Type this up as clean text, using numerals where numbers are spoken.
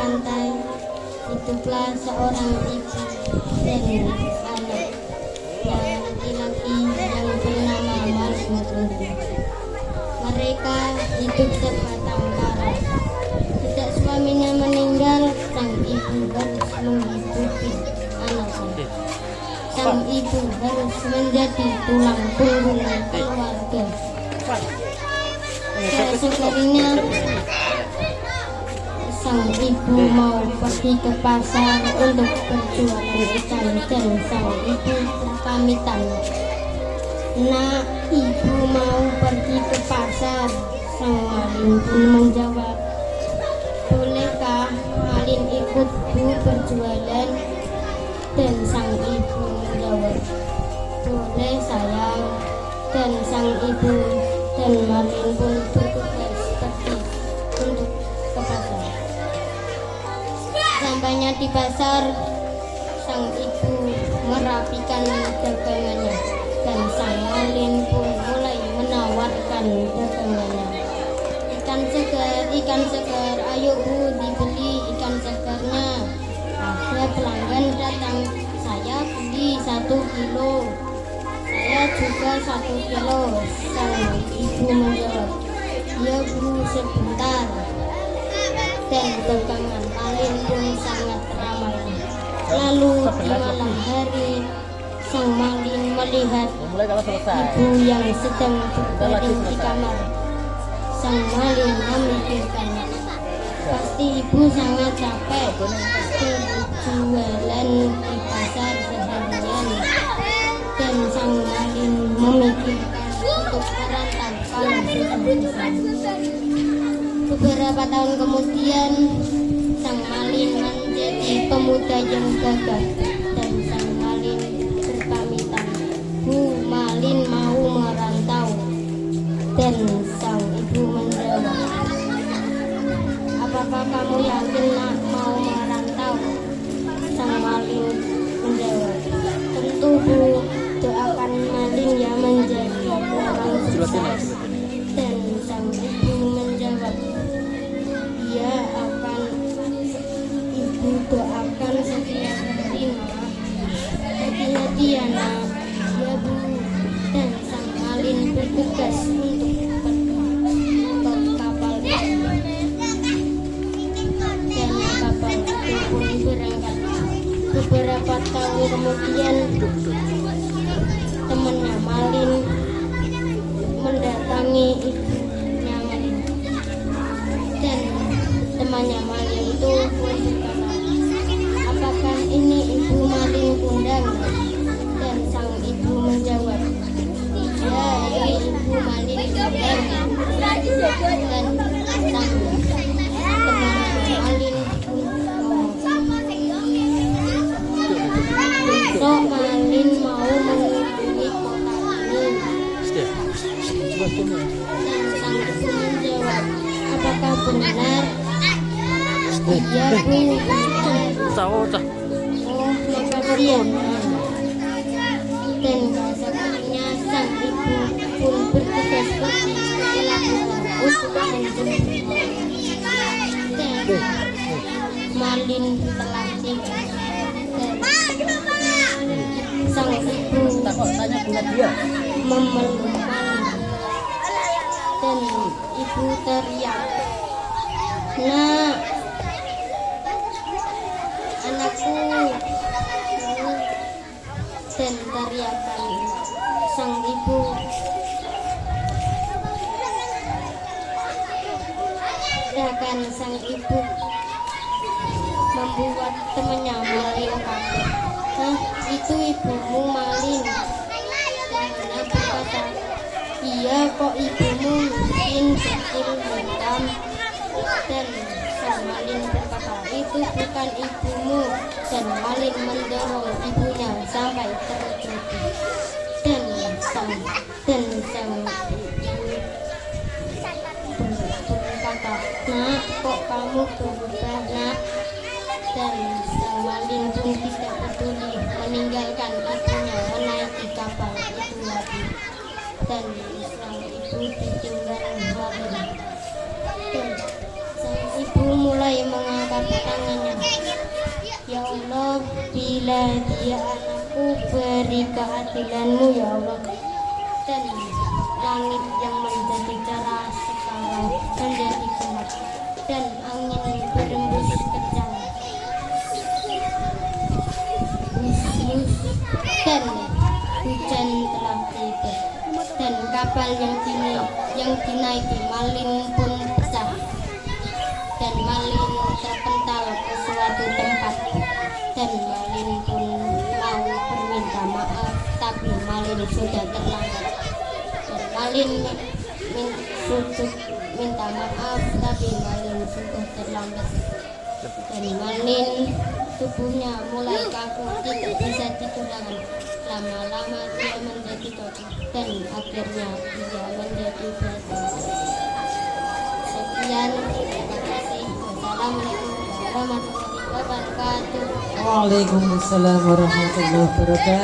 pantai, hiduplah seorang ibu dan anak yang laki-laki yang bernama Maling. Mereka hidup sebatang kara. Sejak suaminya meninggal, sang ibu harus menghidupi anaknya. Sang ibu harus menjadi tulang punggung keluarga. Sesekalinya sang ibu mau pergi ke pasar untuk berjualan ikan dan sang ibu pamitan. Nak, ibu mau pergi ke pasar. Sang Malin pun menjawab, bolehkah Malin ikut Bu berjualan? Dan sang ibu menjawab, boleh sayang. Dan sang ibu dan Malin pun bertugas pergi untuk ke pasar. Sampainya di pasar, sang ibu merapikan dagangannya dan sang Malin pun mulai menawarkan dagangannya. Ikan segar, ayo Bu dibeli ikan segarnya. Ada pelanggan datang, saya beli 1 kilo. Saya juga 1 kilo. Sang ibu menjawab, ya Bu sebentar. Dan dagangan Malin pun sangat ramai. Lalu di malam hari, sang Malin melihat ibu yang sedang berbaring di kamar. Sang Malin memikirkan, pasti ibu sangat capek berjualan di pasar seharian. Dan sang Malin memikirkan untuk merantaukan susah. Beberapa tahun kemudian, sang Malin menjadi pemuda yang gagah dan sang Malin berpamitan, Bu, Malin mau merantau. Dan sang ibu menjawab, apakah kamu yakin nak mau merantau? Sang Malin menjawab, tentu Bu, doakan Malin ya menjadi orang sukses. Dan sang ibu menjawab, dia akan ibu doakan setiap hari nak. Hati-hati ya nak. Ya Bu. Dan sang Malin bertugas untuk pergi ke kapal itu. Dan kapal itu pun berangkat. Beberapa tahun kemudian, temannya Malin mendatangi ibunya Malin. Dan temannya Malin itu pun berkata, apakah ini ibu Malin kundang? Dan sang ibu menjawab, ya ini ibu Malin kundang. Dan sang temannya Malin pun so Malin mau mengunjungi kota ini. Dan sang ibu menjawab, apakah benar? Iya Bu, benar. Oh, makasih ya. Dan keesokannya sang ibu pun bertugas pergi ke pelabuhan untuk menjemput Malin. Dan Malin telah tiba. Dan sang ibu memeluk Malin. Dan ibu teriak, nak, anakku. Dan teriakan sang ibu membuat temannya Malin kaget. Hah, itu ibumu Malin? Temannya berkata, iya kok ibumu miskin, kecil, hitam. Dan sang Malin berkata, itu bukan ibumu. Dan Malin mendorong ibunya sampai terjatuh. Dan sang berkata, nak, kok kamu berubah nak? Dan sang Malin pun tidak peduli, meninggalkan ibunya menaiki kapal itu lagi. Dan sang ibu ditinggal Malin. Dan sang ibu mulai mengatakan, mengangkat tangannya. Ya Allah, bila dia anakku, beri keadilan-Mu ya Allah. Dan langit yang menjadi cerah sekarang menjadi gelap, dan angin berembus kencang. Dan hujan telah tiba, dan kapal yang dinaiki Malin pun pecah, dan Malin terpental ke suatu tempat, dan Malin pun mau berminta maaf, tapi Malin sudah terlambat. Dan Malin sujud minta maaf, tapi Malin sudah terlambat. Dan Malin tubuhnya mulai kaku, tidak bisa digunakan. Lama-lama dia menjadi kotor, dan akhirnya dia menjadi batu. Sekian, terima kasih. Wassalamualaikum warahmatullahi wabarakatuh. Waalaikumsalam warahmatullahi wabarakatuh.